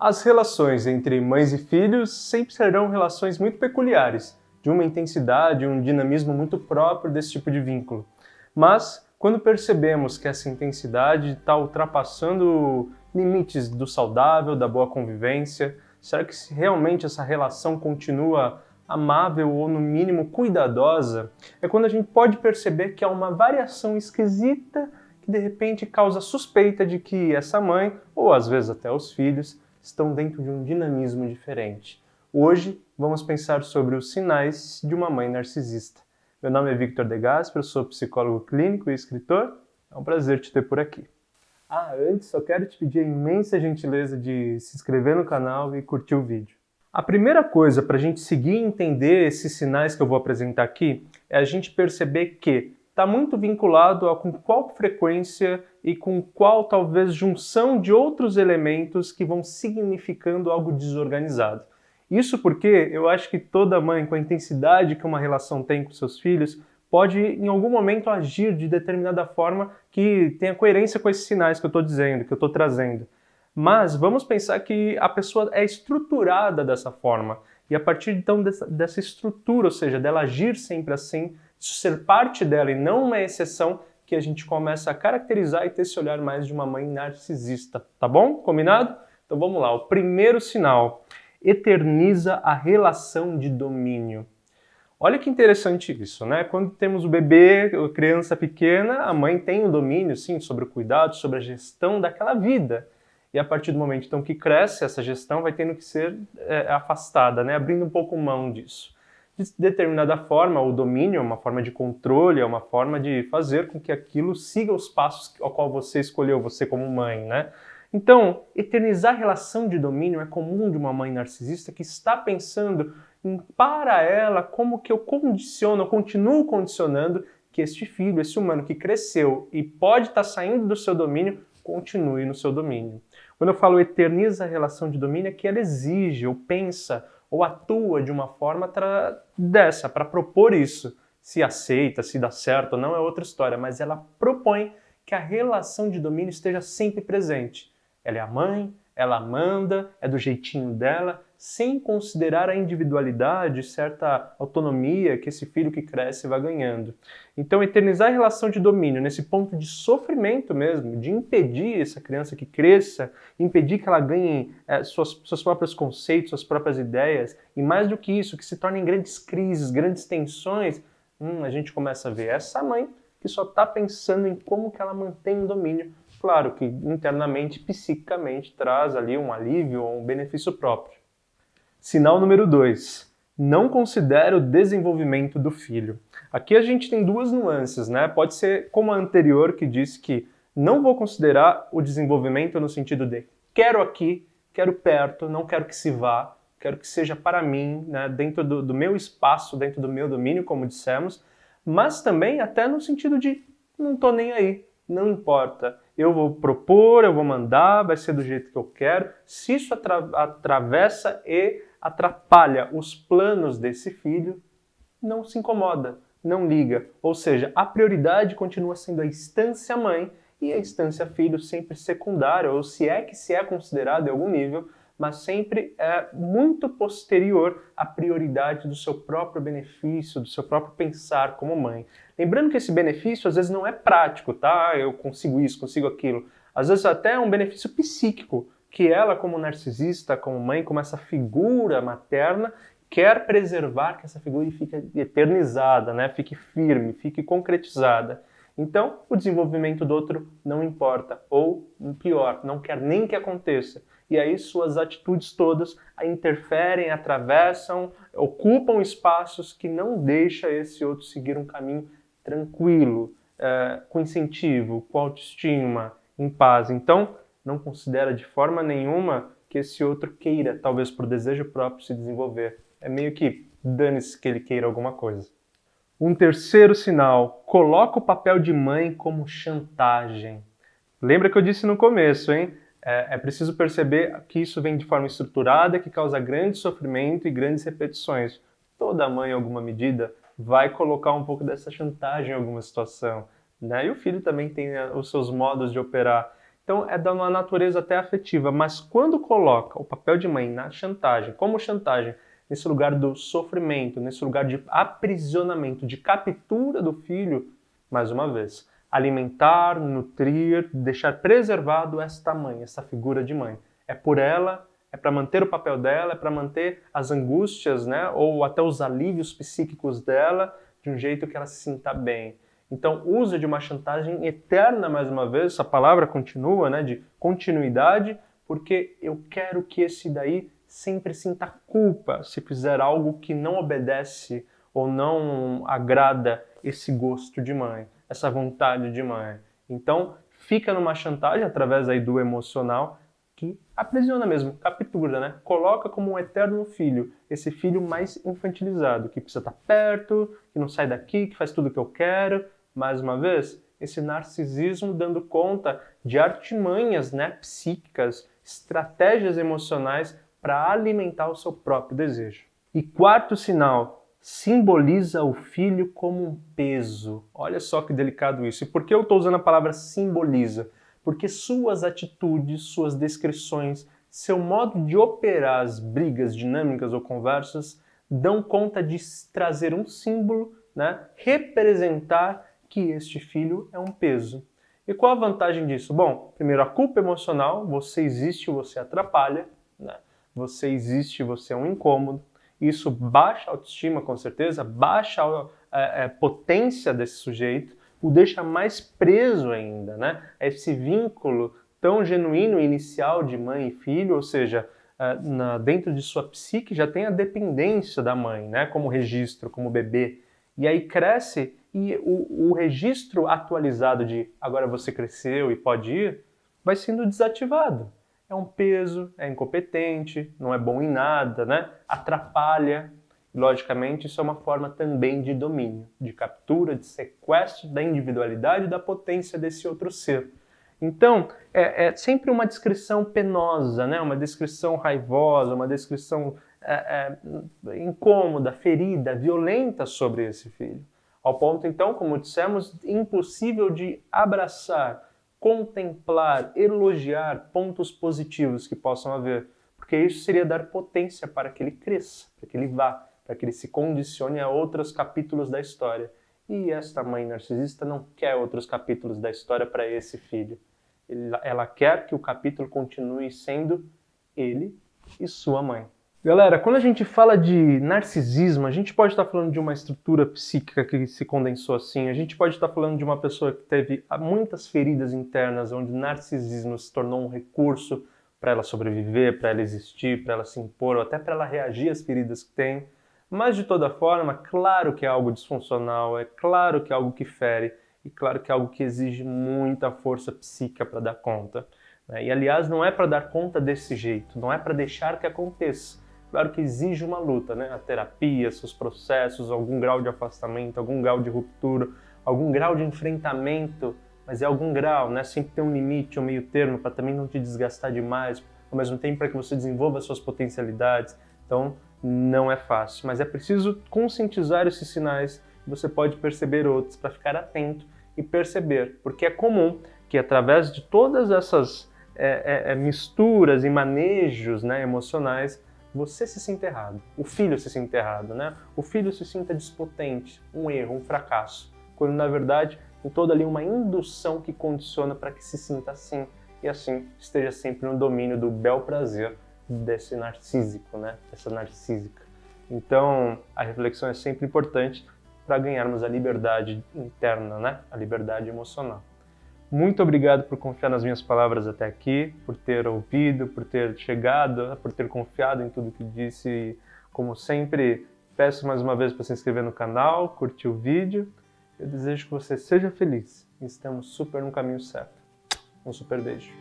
As relações entre mães e filhos sempre serão relações muito peculiares, de uma intensidade e um dinamismo muito próprio desse tipo de vínculo. Mas, quando percebemos que essa intensidade está ultrapassando limites do saudável, da boa convivência, será que realmente essa relação continua amável ou, no mínimo, cuidadosa? É quando a gente pode perceber que há uma variação esquisita que, de repente, causa suspeita de que essa mãe, ou às vezes até os filhos, estão dentro de um dinamismo diferente. Hoje, vamos pensar sobre os sinais de uma mãe narcisista. Meu nome é Victor De Gasperi, eu sou psicólogo clínico e escritor. É um prazer te ter por aqui. Antes, só quero te pedir a imensa gentileza de se inscrever no canal e curtir o vídeo. A primeira coisa para a gente seguir e entender esses sinais que eu vou apresentar aqui é a gente perceber que está muito vinculado a com qual frequência e com qual talvez junção de outros elementos que vão significando algo desorganizado. Isso porque eu acho que toda mãe, com a intensidade que uma relação tem com seus filhos, pode em algum momento agir de determinada forma que tenha coerência com esses sinais que eu estou dizendo, que eu estou trazendo. Mas vamos pensar que a pessoa é estruturada dessa forma. E a partir então dessa estrutura, ou seja, dela agir sempre assim, isso ser parte dela e não uma exceção, que a gente começa a caracterizar e ter esse olhar mais de uma mãe narcisista. Tá bom? Combinado? Então vamos lá. O primeiro sinal: eterniza a relação de domínio. Olha que interessante isso, né? Quando temos o bebê, a criança pequena, a mãe tem o domínio, sim, sobre o cuidado, sobre a gestão daquela vida. E a partir do momento então que cresce, essa gestão vai tendo que ser afastada, né? Abrindo um pouco mão disso. De determinada forma, o domínio é uma forma de controle, é uma forma de fazer com que aquilo siga os passos ao qual você escolheu, você como mãe, né? Então, eternizar a relação de domínio é comum de uma mãe narcisista que está pensando em, para ela, como que eu condiciono, eu continuo condicionando que este filho, esse humano que cresceu e pode estar saindo do seu domínio, continue no seu domínio. Quando eu falo eterniza a relação de domínio, é que ela exige, ou pensa, ou atua de uma forma dessa, para propor isso. Se aceita, se dá certo ou não é outra história, mas ela propõe que a relação de domínio esteja sempre presente. Ela é a mãe, ela manda, é do jeitinho dela, sem considerar a individualidade, certa autonomia que esse filho que cresce vai ganhando. Então, eternizar a relação de domínio nesse ponto de sofrimento mesmo, de impedir essa criança que cresça, impedir que ela ganhe seus próprios conceitos, suas próprias ideias, e mais do que isso, que se tornem grandes crises, grandes tensões, a gente começa a ver essa mãe que só está pensando em como que ela mantém o domínio. Claro que internamente, psiquicamente, traz ali um alívio ou um benefício próprio. Sinal número 2. Não considera o desenvolvimento do filho. Aqui a gente tem duas nuances, né? Pode ser como a anterior, que disse que não vou considerar o desenvolvimento no sentido de quero aqui, quero perto, não quero que se vá, quero que seja para mim, né? Dentro do meu espaço, dentro do meu domínio, como dissemos, mas também até no sentido de não tô nem aí, não importa. Eu vou propor, eu vou mandar, vai ser do jeito que eu quero. Se isso atravessa e atrapalha os planos desse filho, não se incomoda, não liga. Ou seja, a prioridade continua sendo a instância mãe e a instância filho sempre secundária, ou se é considerado em algum nível, mas sempre é muito posterior à prioridade do seu próprio benefício, do seu próprio pensar como mãe. Lembrando que esse benefício às vezes não é prático, tá? Eu consigo isso, consigo aquilo. Às vezes até é um benefício psíquico, que ela como narcisista, como mãe, como essa figura materna, quer preservar que essa figura fique eternizada, né? Fique firme, fique concretizada. Então, o desenvolvimento do outro não importa, ou pior, não quer nem que aconteça. E aí suas atitudes todas interferem, atravessam, ocupam espaços que não deixam esse outro seguir um caminho tranquilo, com incentivo, com autoestima, em paz. Então, não considera de forma nenhuma que esse outro queira, talvez por desejo próprio, se desenvolver. É meio que dane-se que ele queira alguma coisa. Um terceiro sinal: coloca o papel de mãe como chantagem. Lembra que eu disse no começo, hein? É preciso perceber que isso vem de forma estruturada, que causa grande sofrimento e grandes repetições. Toda mãe, em alguma medida, vai colocar um pouco dessa chantagem em alguma situação, né? E o filho também tem os seus modos de operar. Então é de uma natureza até afetiva, mas quando coloca o papel de mãe na chantagem, como chantagem, nesse lugar do sofrimento, nesse lugar de aprisionamento, de captura do filho, mais uma vez, alimentar, nutrir, deixar preservado esta mãe, essa figura de mãe. É por ela, é para manter o papel dela, é para manter as angústias, né, ou até os alívios psíquicos dela, de um jeito que ela se sinta bem. Então, uso de uma chantagem eterna, mais uma vez, essa palavra continua, né, de continuidade, porque eu quero que esse daí sempre sinta culpa se fizer algo que não obedece ou não agrada esse gosto de mãe, essa vontade de mãe. Então, fica numa chantagem através aí do emocional que aprisiona mesmo, captura, né? Coloca como um eterno filho, esse filho mais infantilizado, que precisa estar perto, que não sai daqui, que faz tudo o que eu quero. Mais uma vez, esse narcisismo dando conta de artimanhas, né, psíquicas, estratégias emocionais para alimentar o seu próprio desejo. E quarto sinal, simboliza o filho como um peso. Olha só que delicado isso. E por que eu estou usando a palavra simboliza? Porque suas atitudes, suas descrições, seu modo de operar as brigas, dinâmicas ou conversas dão conta de trazer um símbolo, né, representar que este filho é um peso. E qual a vantagem disso? Bom, primeiro, a culpa emocional, você existe, você atrapalha, né? Você existe, você é um incômodo. Isso baixa a autoestima, com certeza, baixa a potência desse sujeito, o deixa mais preso ainda, né? Esse vínculo tão genuíno inicial de mãe e filho, ou seja, dentro de sua psique já tem a dependência da mãe, né? Como registro, como bebê. E aí cresce e o registro atualizado de agora você cresceu e pode ir, vai sendo desativado. É um peso, é incompetente, não é bom em nada, né? Atrapalha. E, logicamente, isso é uma forma também de domínio, de captura, de sequestro da individualidade e da potência desse outro ser. Então, é sempre uma descrição penosa, né? Uma descrição raivosa, uma descrição incômoda, ferida, violenta sobre esse filho. Ao ponto, então, como dissemos, impossível de abraçar, contemplar, elogiar pontos positivos que possam haver, porque isso seria dar potência para que ele cresça, para que ele vá, para que ele se condicione a outros capítulos da história. E esta mãe narcisista não quer outros capítulos da história para esse filho. Ela quer que o capítulo continue sendo ele e sua mãe. Galera, quando a gente fala de narcisismo, a gente pode estar falando de uma estrutura psíquica que se condensou assim, a gente pode estar falando de uma pessoa que teve muitas feridas internas, onde o narcisismo se tornou um recurso para ela sobreviver, para ela existir, para ela se impor, ou até para ela reagir às feridas que tem. Mas, de toda forma, claro que é algo disfuncional, é claro que é algo que fere, e claro que é algo que exige muita força psíquica para dar conta. E, aliás, não é para dar conta desse jeito, não é para deixar que aconteça. Claro que exige uma luta, né? A terapia, seus processos, algum grau de afastamento, algum grau de ruptura, algum grau de enfrentamento, mas é algum grau, né? Sempre tem um limite, um meio termo, para também não te desgastar demais, ao mesmo tempo para que você desenvolva suas potencialidades. Então, não é fácil, mas é preciso conscientizar esses sinais, você pode perceber outros, para ficar atento e perceber, porque é comum que através de todas essas misturas e manejos, né, emocionais, você se sinta errado, o filho se sinta errado, né? O filho se sinta despotente, um erro, um fracasso, quando na verdade tem toda ali uma indução que condiciona para que se sinta assim e assim esteja sempre no domínio do bel prazer desse narcísico, né? Dessa narcísica. Então a reflexão é sempre importante para ganharmos a liberdade interna, né? A liberdade emocional. Muito obrigado por confiar nas minhas palavras até aqui, por ter ouvido, por ter chegado, por ter confiado em tudo que disse. Como sempre, peço mais uma vez para se inscrever no canal, curtir o vídeo. Eu desejo que você seja feliz e estamos super no caminho certo. Um super beijo.